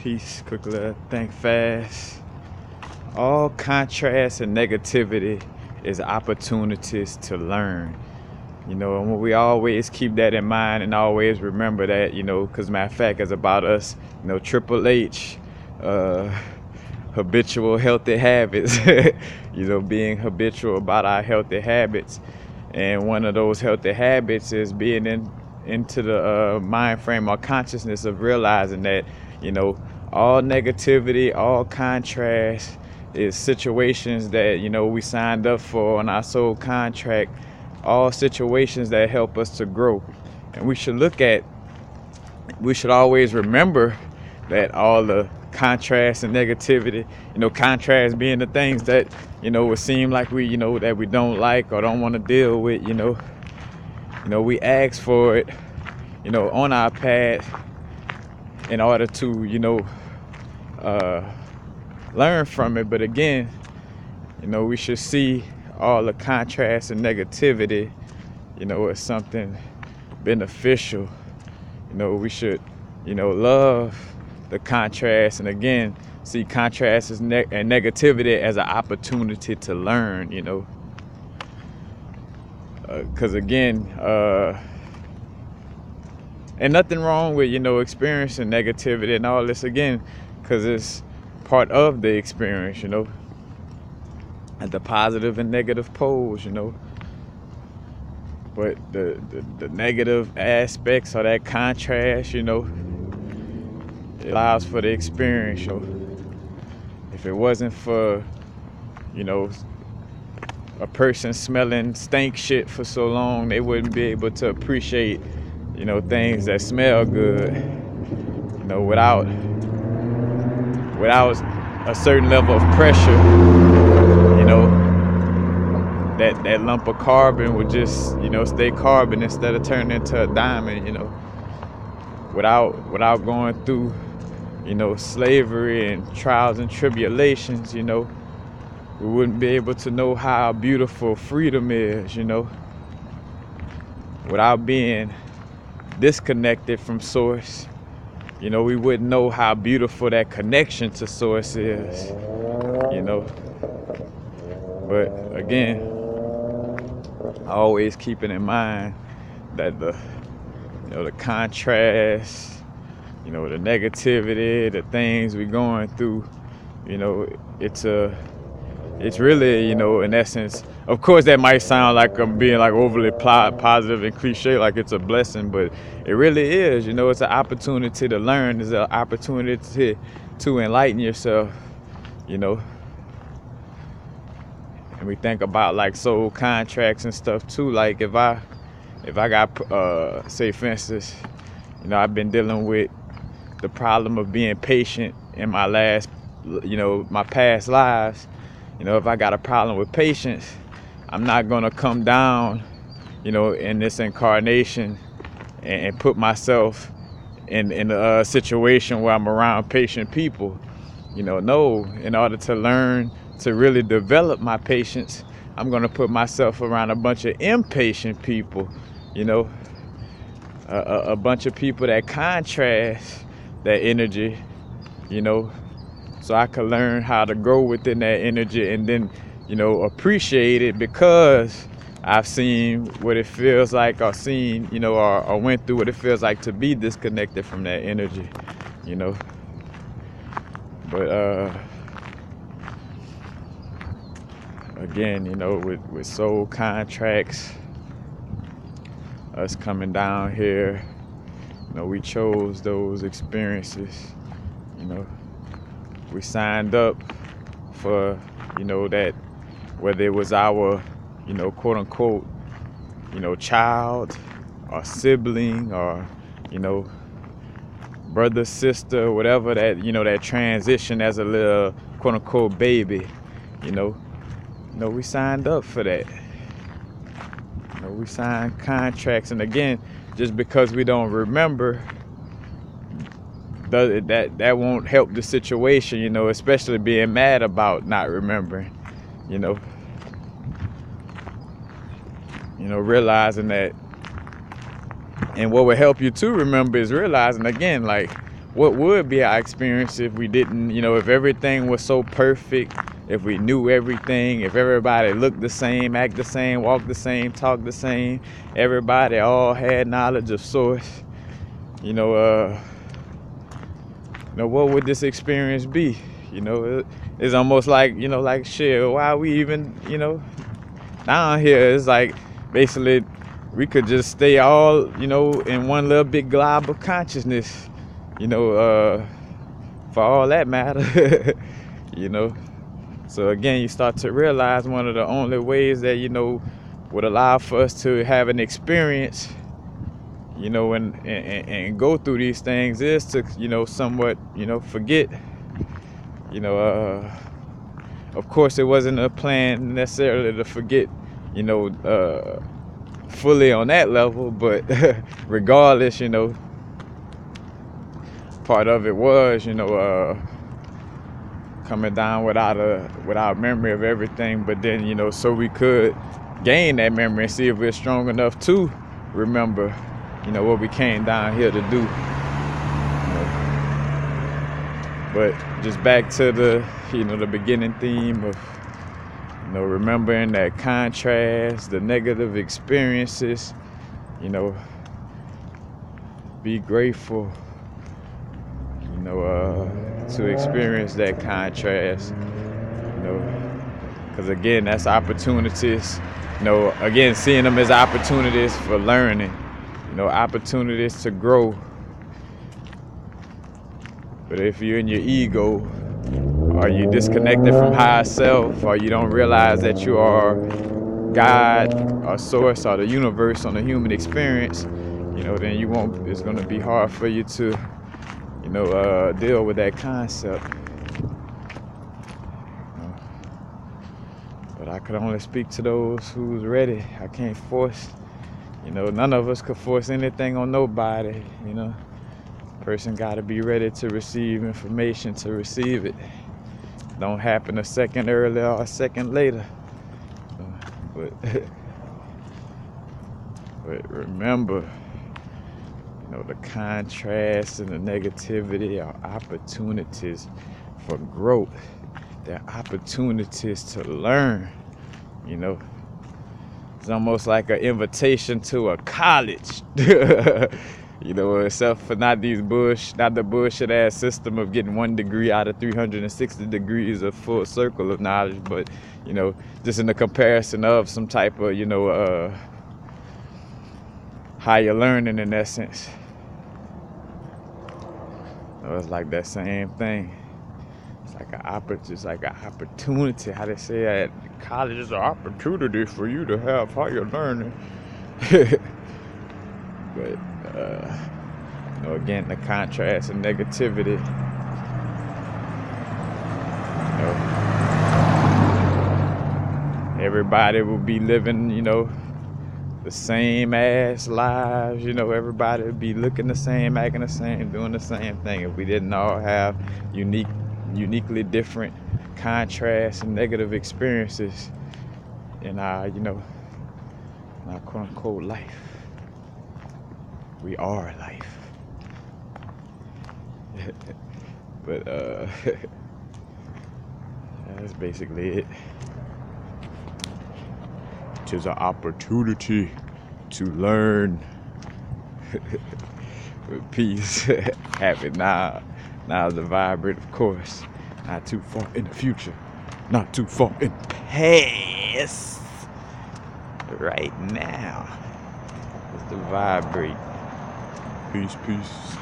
Peace, quickly, think fast. All contrast and negativity is opportunities to learn. And we always keep that in mind and always remember that, because matter of fact, it's about us, Triple H, uh, habitual healthy habits, being habitual about our healthy habits. And one of those healthy habits is being into the mind frame or consciousness of realizing that, all negativity, all contrast is situations that, we signed up for on our soul contract, all situations that help us to grow. And we should always remember that all the contrast and negativity, contrast being the things that, would seem like that we don't like or don't want to deal with, we ask for it, on our path in order to, learn from it. But again, we should see all the contrast and negativity, as something beneficial. We should, love the contrast, and again, see contrast and negativity as an opportunity to learn, because again, and nothing wrong with, experiencing negativity and all this, again, because it's part of the experience, and the positive and negative poles, but the negative aspects of that contrast, it allows for the experience. If it wasn't for, a person smelling stink shit for so long, they wouldn't be able to appreciate, things that smell good, without a certain level of pressure, that lump of carbon would just, stay carbon instead of turning into a diamond, without going through, slavery and trials and tribulations, we wouldn't be able to know how beautiful freedom is, without being disconnected from source, we wouldn't know how beautiful that connection to source is, but again, always keeping in mind that the contrast, the negativity, the things we're going through, it's really, in essence, of course that might sound like I'm being like overly positive and cliche, like it's a blessing, but it really is, it's an opportunity to learn, it's an opportunity to enlighten yourself, and we think about like soul contracts and stuff too. Like if I got, say for instance, I've been dealing with the problem of being patient in my my past lives. If I got a problem with patience, I'm not gonna come down, in this incarnation and put myself in a situation where I'm around patient people. No, in order to learn to really develop my patience, I'm gonna put myself around a bunch of impatient people, a bunch of people that contrast that energy, so I could learn how to grow within that energy and then, appreciate it, because I've seen what it feels like, or seen, or went through what it feels like to be disconnected from that energy, but again, with soul contracts, us coming down here, we chose those experiences, we signed up for, that, whether it was our, quote unquote, child or sibling or, brother, sister, whatever, that, that transition as a little, quote unquote, baby, we signed up for that. We signed contracts, and again, just because we don't remember, that won't help the situation, especially being mad about not remembering, realizing that. And what will help you to remember is realizing, again, like, what would be our experience if we didn't, if everything was so perfect, if we knew everything, if everybody looked the same, act the same, walk the same, talk the same, everybody all had knowledge of source, what would this experience be? It's almost like, like shit, why we even, down here? It's like basically we could just stay all, in one little big glob of consciousness, for all that matter, So again, you start to realize one of the only ways that, would allow for us to have an experience, and go through these things is to, somewhat, forget, of course it wasn't a plan necessarily to forget, fully on that level, but regardless, part of it was, coming down without memory of everything, but then, so we could gain that memory and see if we're strong enough to remember, what we came down here to do. But just back to the, the beginning theme of, remembering that contrast, the negative experiences, be grateful, to experience that contrast, because again, that's opportunities, again, seeing them as opportunities for learning, opportunities to grow. But if you're in your ego, or you disconnected from higher self, or you don't realize that you are God or source or the universe on the human experience, then you won't, it's going to be hard for you to, deal with that concept. But I could only speak to those who's ready. I can't force, none of us could force anything on nobody, Person got to be ready to receive information, to receive it. Don't happen a second earlier or a second later. But remember, the contrast and the negativity are opportunities for growth. They're opportunities to learn. It's almost like an invitation to a college. Except for not the bullshit ass system of getting 1 degree out of 360 degrees of full circle of knowledge, but just in the comparison of some type of higher learning in essence. It's like that same thing. It's like an opportunity. How they say that college is an opportunity for you to have higher learning. But again, the contrast and negativity. Everybody will be living, the same ass lives. Everybody would be looking the same, acting the same, doing the same thing if we didn't all have uniquely different contrasts and negative experiences in our, in our quote unquote life. We are life. But that's basically it. It is an opportunity to learn. With peace. Happy now. Now the vibrant, of course. Not too far in the future. Not too far in the past. Right now. It's the vibrate. Peace, peace.